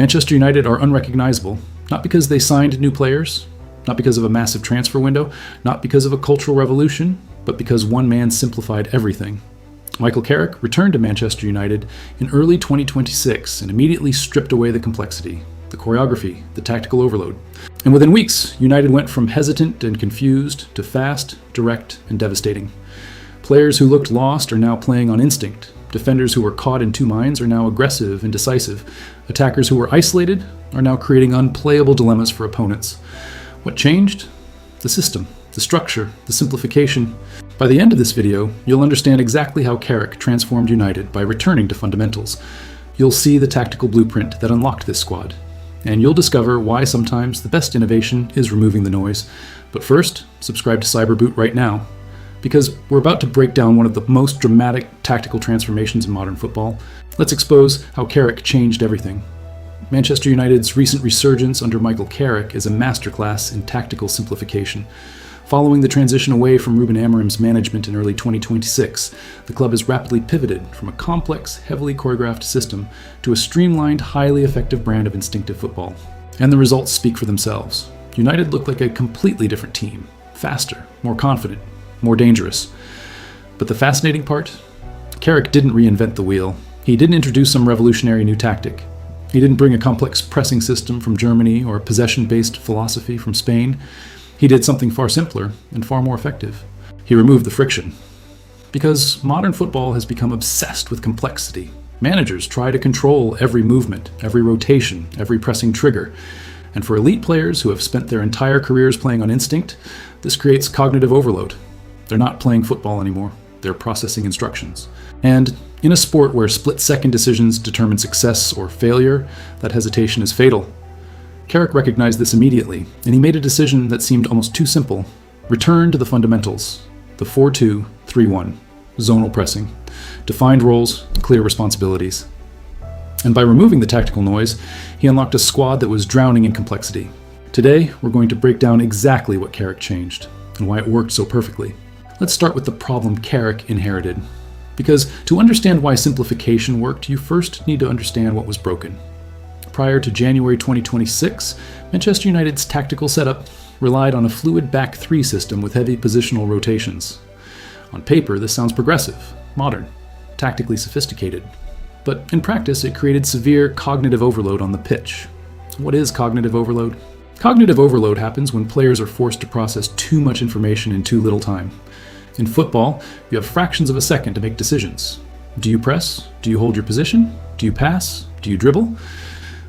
Manchester United are unrecognizable, not because they signed new players, not because of a massive transfer window, not because of a cultural revolution, but because one man simplified everything. Michael Carrick returned to Manchester United in early 2026 and immediately stripped away the complexity, the choreography, the tactical overload. And within weeks, United went from hesitant and confused to fast, direct, and devastating. Players who looked lost are now playing on instinct. Defenders who were caught in two minds are now aggressive and decisive. Attackers who were isolated are now creating unplayable dilemmas for opponents. What changed? The system, the structure, the simplification. By the end of this video, you'll understand exactly how Carrick transformed United by returning to fundamentals. You'll see the tactical blueprint that unlocked this squad. And you'll discover why sometimes the best innovation is removing the noise. But first, subscribe to Cyberboot right now, because we're about to break down one of the most dramatic tactical transformations in modern football. Let's expose how Carrick changed everything. Manchester United's recent resurgence under Michael Carrick is a masterclass in tactical simplification. Following the transition away from Ruben Amorim's management in early 2026, the club has rapidly pivoted from a complex, heavily choreographed system to a streamlined, highly effective brand of instinctive football. And the results speak for themselves. United look like a completely different team, faster, more confident, more dangerous. But the fascinating part? Carrick didn't reinvent the wheel. He didn't introduce some revolutionary new tactic. He didn't bring a complex pressing system from Germany or a possession-based philosophy from Spain. He did something far simpler and far more effective. He removed the friction. Because modern football has become obsessed with complexity. Managers try to control every movement, every rotation, every pressing trigger. And for elite players who have spent their entire careers playing on instinct, this creates cognitive overload. They're not playing football anymore. They're processing instructions. And in a sport where split-second decisions determine success or failure, that hesitation is fatal. Carrick recognized this immediately, and he made a decision that seemed almost too simple. Return to the fundamentals. The 4-2-3-1. Zonal pressing. Defined roles, clear responsibilities. And by removing the tactical noise, he unlocked a squad that was drowning in complexity. Today, we're going to break down exactly what Carrick changed, and why it worked so perfectly. Let's start with the problem Carrick inherited. Because to understand why simplification worked, you first need to understand what was broken. Prior to January 2026, Manchester United's tactical setup relied on a fluid back three system with heavy positional rotations. On paper, this sounds progressive, modern, tactically sophisticated. But in practice, it created severe cognitive overload on the pitch. What is cognitive overload? Cognitive overload happens when players are forced to process too much information in too little time. In football, you have fractions of a second to make decisions. Do you press? Do you hold your position? Do you pass? Do you dribble?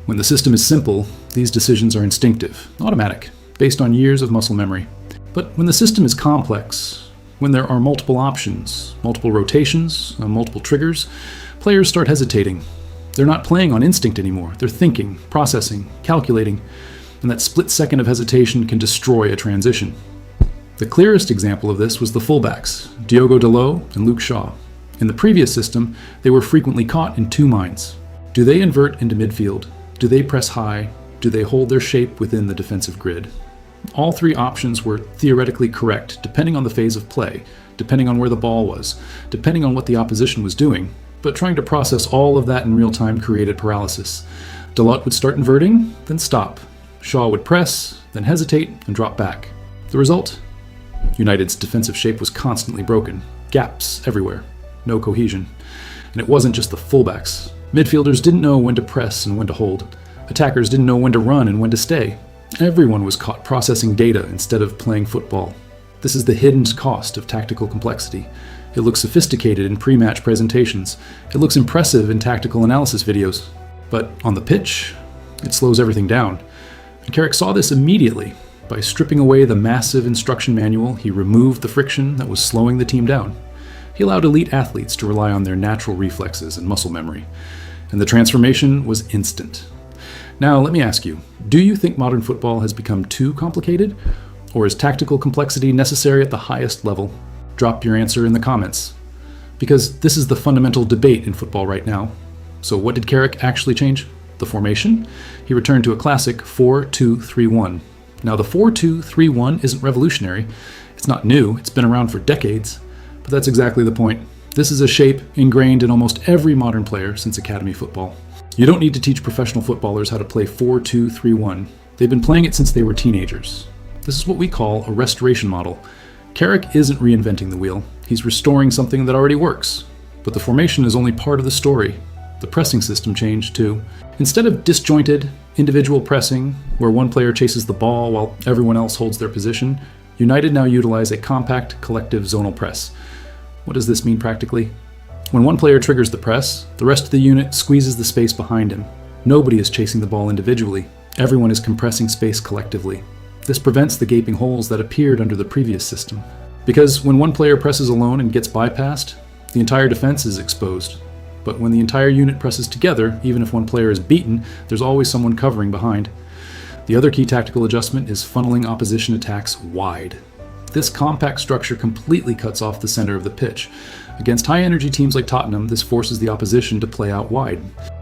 When the system is simple, these decisions are instinctive, automatic, based on years of muscle memory. But when the system is complex, when there are multiple options, multiple rotations, multiple triggers, players start hesitating. They're not playing on instinct anymore. They're thinking, processing, calculating, and that split second of hesitation can destroy a transition. The clearest example of this was the fullbacks, Diogo Dalot and Luke Shaw. In the previous system, they were frequently caught in two minds. Do they invert into midfield? Do they press high? Do they hold their shape within the defensive grid? All three options were theoretically correct, depending on the phase of play, depending on where the ball was, depending on what the opposition was doing, but trying to process all of that in real time created paralysis. Dalot would start inverting, then stop. Shaw would press, then hesitate, and drop back. The result? United's defensive shape was constantly broken. Gaps everywhere. No cohesion. And it wasn't just the fullbacks. Midfielders didn't know when to press and when to hold. Attackers didn't know when to run and when to stay. Everyone was caught processing data instead of playing football. This is the hidden cost of tactical complexity. It looks sophisticated in pre-match presentations. It looks impressive in tactical analysis videos. But on the pitch, it slows everything down. And Carrick saw this immediately. By stripping away the massive instruction manual, he removed the friction that was slowing the team down. He allowed elite athletes to rely on their natural reflexes and muscle memory. And the transformation was instant. Now, let me ask you, do you think modern football has become too complicated? Or is tactical complexity necessary at the highest level? Drop your answer in the comments. Because this is the fundamental debate in football right now. So what did Carrick actually change? The formation? He returned to a classic 4-2-3-1. Now, the 4-2-3-1 isn't revolutionary. It's not new. It's been around for decades. But that's exactly the point. This is a shape ingrained in almost every modern player since academy football. You don't need to teach professional footballers how to play 4-2-3-1. They've been playing it since they were teenagers. This is what we call a restoration model. Carrick isn't reinventing the wheel. He's restoring something that already works. But the formation is only part of the story. The pressing system changed too. Instead of disjointed, individual pressing, where one player chases the ball while everyone else holds their position, United now utilize a compact, collective zonal press. What does this mean practically? When one player triggers the press, the rest of the unit squeezes the space behind him. Nobody is chasing the ball individually. Everyone is compressing space collectively. This prevents the gaping holes that appeared under the previous system. Because when one player presses alone and gets bypassed, the entire defense is exposed. But when the entire unit presses together, even if one player is beaten, there's always someone covering behind. The other key tactical adjustment is funneling opposition attacks wide. This compact structure completely cuts off the center of the pitch. Against high-energy teams like Tottenham, this forces the opposition to play out wide.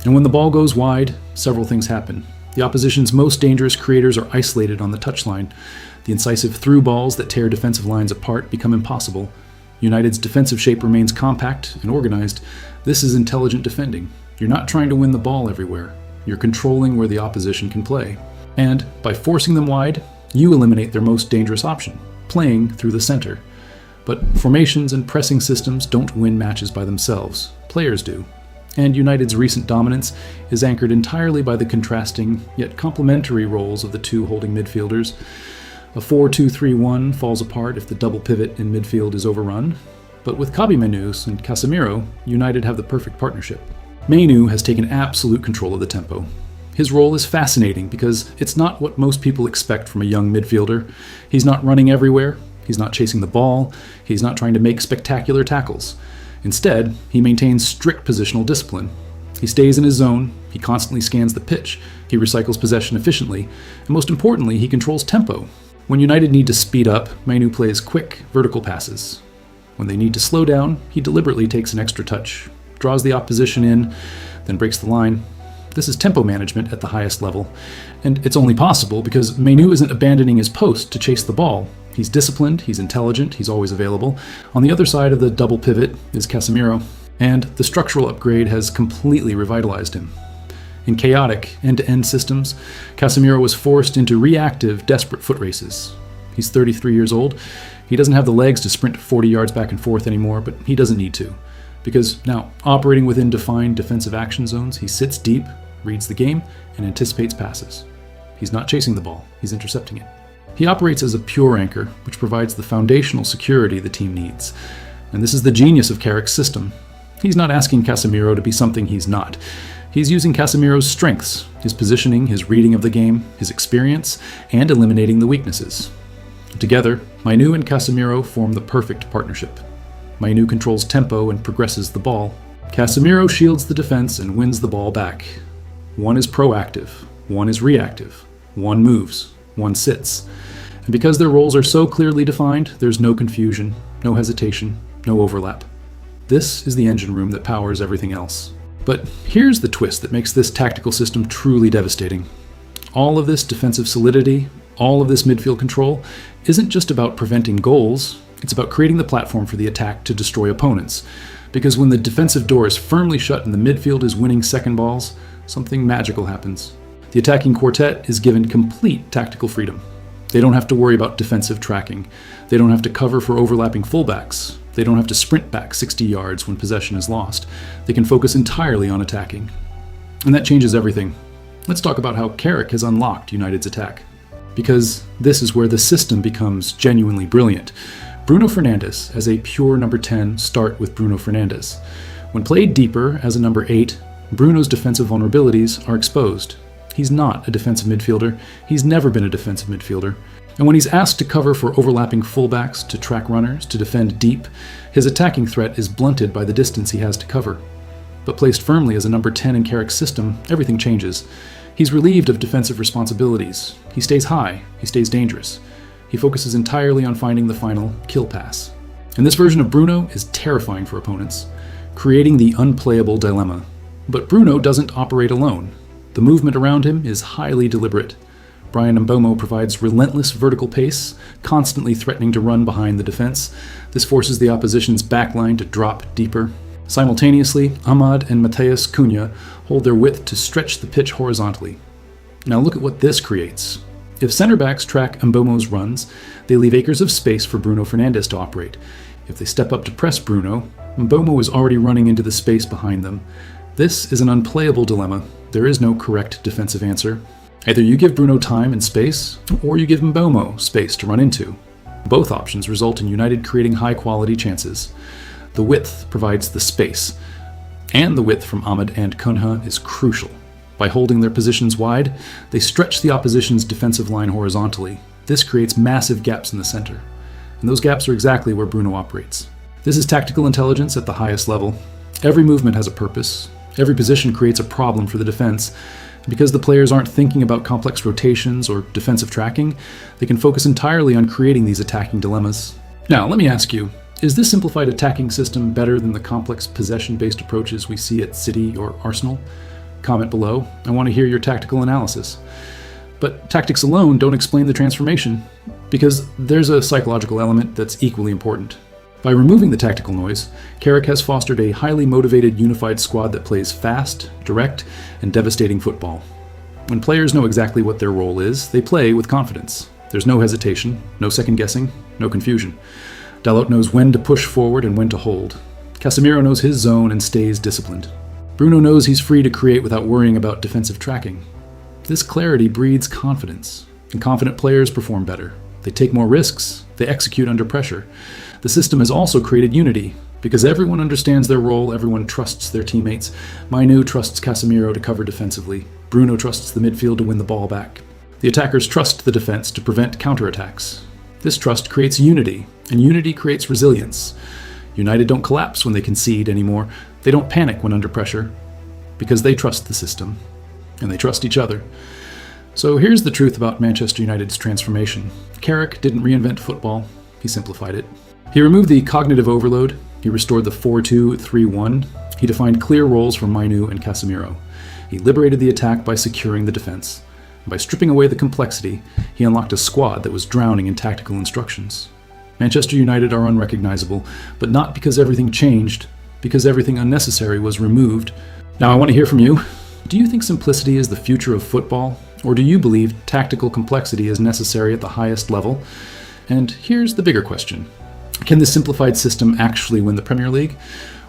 And when the ball goes wide, several things happen. The opposition's most dangerous creators are isolated on the touchline. The incisive through balls that tear defensive lines apart become impossible. United's defensive shape remains compact and organized. This is intelligent defending. You're not trying to win the ball everywhere. You're controlling where the opposition can play. And by forcing them wide, you eliminate their most dangerous option, playing through the center. But formations and pressing systems don't win matches by themselves. Players do. And United's recent dominance is anchored entirely by the contrasting, yet complementary roles of the two holding midfielders. A 4-2-3-1 falls apart if the double pivot in midfield is overrun. But with Mainu and Casemiro, United have the perfect partnership. Mainu has taken absolute control of the tempo. His role is fascinating because it's not what most people expect from a young midfielder. He's not running everywhere, he's not chasing the ball, he's not trying to make spectacular tackles. Instead, he maintains strict positional discipline. He stays in his zone, he constantly scans the pitch, he recycles possession efficiently, and most importantly, he controls tempo. When United need to speed up, Mainu plays quick, vertical passes. When they need to slow down, he deliberately takes an extra touch, draws the opposition in, then breaks the line. This is tempo management at the highest level, and it's only possible because Mainu isn't abandoning his post to chase the ball. He's disciplined, he's intelligent, he's always available. On the other side of the double pivot is Casemiro, and the structural upgrade has completely revitalized him. In chaotic, end-to-end systems, Casemiro was forced into reactive, desperate foot races. He's 33 years old. He doesn't have the legs to sprint 40 yards back and forth anymore, but he doesn't need to. Because now, operating within defined defensive action zones, he sits deep, reads the game, and anticipates passes. He's not chasing the ball, he's intercepting it. He operates as a pure anchor, which provides the foundational security the team needs. And this is the genius of Carrick's system. He's not asking Casemiro to be something he's not. He's using Casemiro's strengths, his positioning, his reading of the game, his experience, and eliminating the weaknesses. Together, Mainu and Casemiro form the perfect partnership. Mainu controls tempo and progresses the ball. Casemiro shields the defense and wins the ball back. One is proactive, one is reactive, one moves, one sits. And because their roles are so clearly defined, there's no confusion, no hesitation, no overlap. This is the engine room that powers everything else. But here's the twist that makes this tactical system truly devastating. All of this defensive solidity, all of this midfield control, isn't just about preventing goals, it's about creating the platform for the attack to destroy opponents. Because when the defensive door is firmly shut and the midfield is winning second balls, something magical happens. The attacking quartet is given complete tactical freedom. They don't have to worry about defensive tracking. They don't have to cover for overlapping fullbacks. They don't have to sprint back 60 yards when possession is lost. They can focus entirely on attacking. And that changes everything. Let's talk about how Carrick has unlocked United's attack. Because this is where the system becomes genuinely brilliant. Bruno Fernandes, as a pure number 10, start with Bruno Fernandes. When played deeper as a number 8, Bruno's defensive vulnerabilities are exposed. He's not a defensive midfielder. He's never been a defensive midfielder. And when he's asked to cover for overlapping fullbacks, to track runners, to defend deep, his attacking threat is blunted by the distance he has to cover. But placed firmly as a number 10 in Carrick's system, everything changes. He's relieved of defensive responsibilities. He stays high. He stays dangerous. He focuses entirely on finding the final kill pass. And this version of Bruno is terrifying for opponents, creating the unplayable dilemma. But Bruno doesn't operate alone. The movement around him is highly deliberate. Bryan Mbeumo provides relentless vertical pace, constantly threatening to run behind the defense. This forces the opposition's backline to drop deeper. Simultaneously, Ahmad and Mateus Cunha hold their width to stretch the pitch horizontally. Now look at what this creates. If center backs track Mbomo's runs, they leave acres of space for Bruno Fernandes to operate. If they step up to press Bruno, Mbomo is already running into the space behind them. This is an unplayable dilemma. There is no correct defensive answer. Either you give Bruno time and space, or you give Mbomo space to run into. Both options result in United creating high-quality chances. The width provides the space, and the width from Ahmad and Cunha is crucial. By holding their positions wide, they stretch the opposition's defensive line horizontally. This creates massive gaps in the center, and those gaps are exactly where Bruno operates. This is tactical intelligence at the highest level. Every movement has a purpose. Every position creates a problem for the defense. Because the players aren't thinking about complex rotations or defensive tracking, they can focus entirely on creating these attacking dilemmas. Now, let me ask you, is this simplified attacking system better than the complex possession-based approaches we see at City or Arsenal? Comment below. I want to hear your tactical analysis. But tactics alone don't explain the transformation, because there's a psychological element that's equally important. By removing the tactical noise, Carrick has fostered a highly motivated, unified squad that plays fast, direct, and devastating football. When players know exactly what their role is, they play with confidence. There's no hesitation, no second guessing, no confusion. Dalot knows when to push forward and when to hold. Casemiro knows his zone and stays disciplined. Bruno knows he's free to create without worrying about defensive tracking. This clarity breeds confidence, and confident players perform better. They take more risks, they execute under pressure. The system has also created unity. Because everyone understands their role, everyone trusts their teammates. Mainu trusts Casemiro to cover defensively. Bruno trusts the midfield to win the ball back. The attackers trust the defense to prevent counterattacks. This trust creates unity, and unity creates resilience. United don't collapse when they concede anymore. They don't panic when under pressure, because they trust the system, and they trust each other. So here's the truth about Manchester United's transformation. Carrick didn't reinvent football, he simplified it. He removed the cognitive overload, he restored the 4-2-3-1, he defined clear roles for Mainu and Casemiro. He liberated the attack by securing the defense. And by stripping away the complexity, he unlocked a squad that was drowning in tactical instructions. Manchester United are unrecognizable, but not because everything changed, because everything unnecessary was removed. Now I want to hear from you. Do you think simplicity is the future of football? Or do you believe tactical complexity is necessary at the highest level? And here's the bigger question. Can this simplified system actually win the Premier League?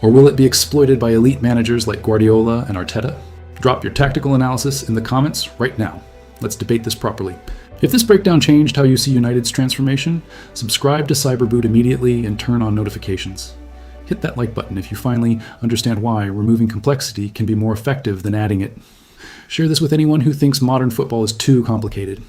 Or will it be exploited by elite managers like Guardiola and Arteta? Drop your tactical analysis in the comments right now. Let's debate this properly. If this breakdown changed how you see United's transformation, subscribe to Cyberboot immediately and turn on notifications. Hit that like button if you finally understand why removing complexity can be more effective than adding it. Share this with anyone who thinks modern football is too complicated.